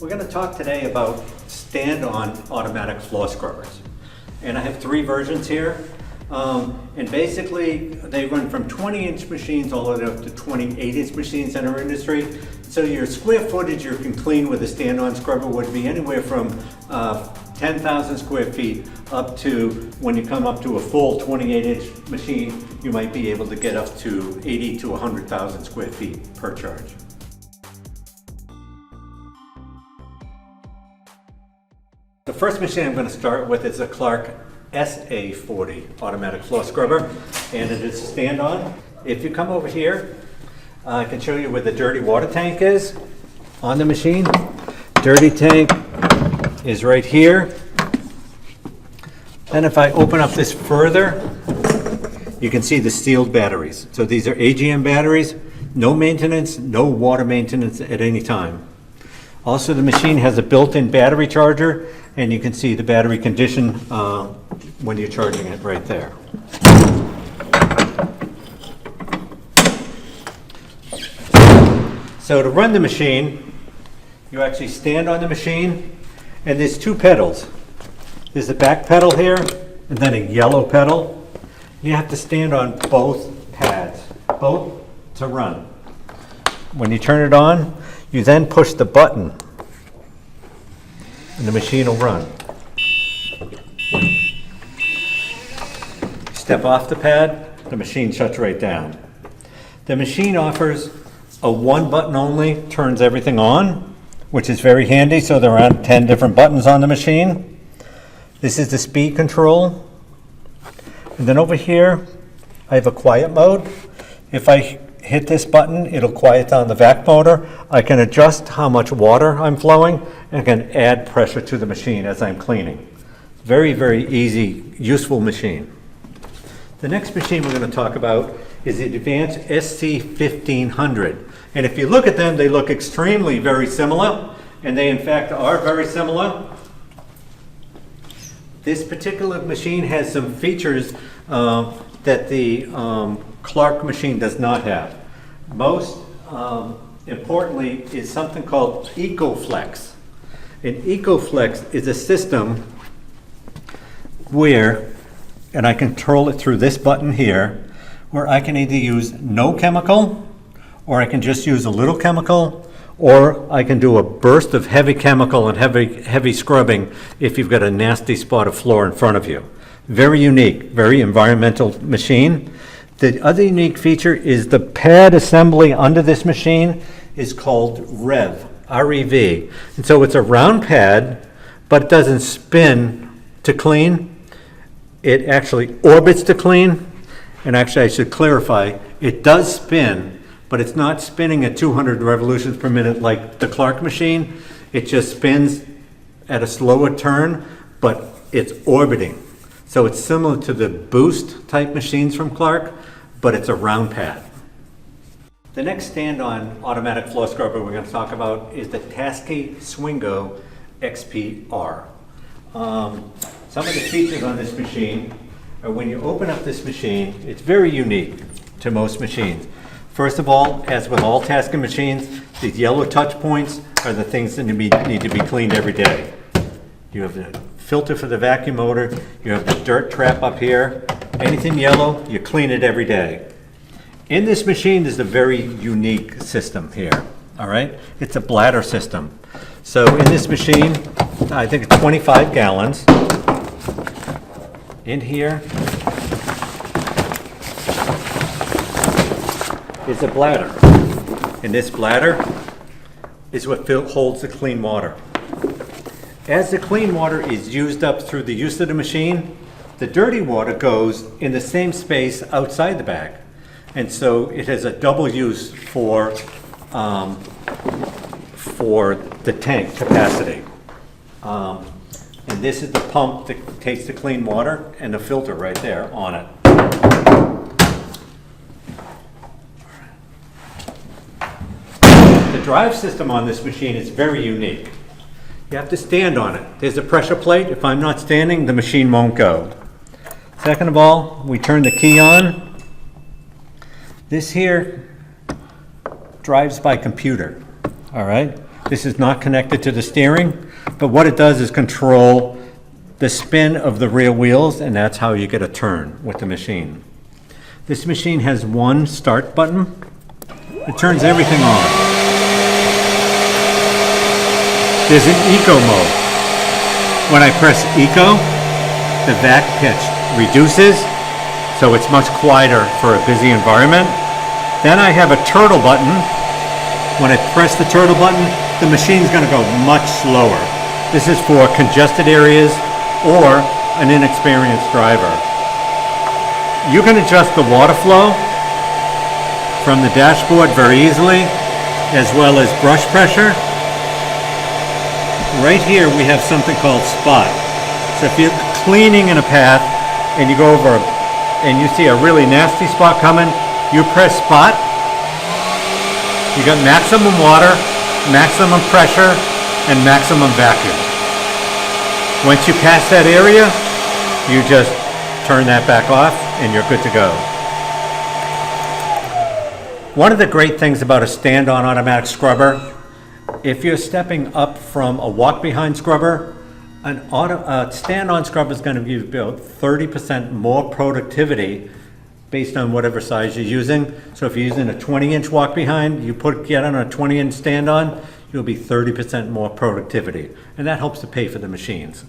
We're going to talk today about stand-on automatic floor scrubbers. And I have three versions here. And basically, they run from 20-inch machines all the way up to 28-inch machines in our industry. So your square footage you can clean with a stand-on scrubber would be anywhere from 10,000 square feet up to, when you come up to a full 28-inch machine, you might be able to get up to 80 to 100,000 square feet per charge. The first machine I'm going to start with is a Clarke SA40 automatic floor scrubber, and it is a stand-on. If you come over here, I can show you where the dirty water tank is on the machine. Dirty tank is right here. Then if I open up this further, you can see the sealed batteries. So these are AGM batteries, no maintenance, no water maintenance at any time. Also, the machine has a built-in battery charger, and you can see the battery condition when you're charging it right there. So to run the machine, you actually stand on the machine, and there's two pedals. There's a back pedal here, and then a yellow pedal. You have to stand on both pads, both to run. When you turn it on, you then push the button, and the machine will run. Step off the pad, the machine shuts right down. The machine offers a one button only, turns everything on, which is very handy, so there are 10 different buttons on the machine. This is the speed control. And then over here, I have a quiet mode. If I hit this button, it'll quiet down the vac motor. I can adjust how much water I'm flowing, and I can add pressure to the machine as I'm cleaning. Very, very easy, useful machine. The next machine we're going to talk about is the Advanced SC1500. And if you look at them, they look extremely very similar, and they in fact are very similar. This particular machine has some features that the Clarke machine does not have. Most importantly is something called EcoFlex. And EcoFlex is a system where, and I control it through this button here, where I can either use no chemical, or I can just use a little chemical, or I can do a burst of heavy chemical and heavy scrubbing if you've got a nasty spot of floor in front of you. Very unique, very environmental machine. The other unique feature is the pad assembly under this machine is called REV, R-E-V. And so it's a round pad, but it doesn't spin to clean. It actually orbits to clean. And actually, I should clarify, it does spin, but it's not spinning at 200 revolutions per minute like the Clarke machine. It just spins at a slower turn, but it's orbiting. So it's similar to the boost type machines from Clarke, but it's a round pad. The next stand-on automatic floor scrubber we're going to talk about is the Cascade Swing-O XP R. Some of the features on this machine are when you open up this machine, it's very unique to most machines. First of all, as with all tasking machines, these yellow touch points are the things that need to be cleaned every day. You have the filter for the vacuum motor, you have the dirt trap up here. Anything yellow, you clean it every day. In this machine, there's a very unique system here, all right? It's a bladder system. So in this machine, I think it's 25 gallons. In here is a bladder. And this bladder is what holds the clean water. As the clean water is used up through the use of the machine, the dirty water goes in the same space outside the bag. And so it has a double use for the tank capacity. And this is the pump that takes the clean water and the filter right there on it. The drive system on this machine is very unique. You have to stand on it. There's a pressure plate. If I'm not standing, the machine won't go. Second of all, we turn the key on. This here drives by computer, all right? This is not connected to the steering, but what it does is control the spin of the rear wheels, and that's how you get a turn with the machine. This machine has one start button. It turns everything on. There's an eco mode. When I press eco, the vac pitch reduces, so it's much quieter for a busy environment. Then I have a turtle button. When I press the turtle button, the machine's going to go much slower. This is for congested areas or an inexperienced driver. You can adjust the water flow from the dashboard very easily, as well as brush pressure. Right here we have something called spot. So if you're cleaning in a path and you go over and you see a really nasty spot coming, you press spot. You got maximum water, maximum pressure, and maximum vacuum. Once you pass that area, you just turn that back off and you're good to go. One of the great things about a stand-on automatic scrubber, if you're stepping up from a walk-behind scrubber, a stand-on scrubber is going to give you about 30% more productivity based on whatever size you're using. So if you're using a 20-inch walk-behind, get on a 20-inch stand-on, you'll be 30% more productivity. And that helps to pay for the machines.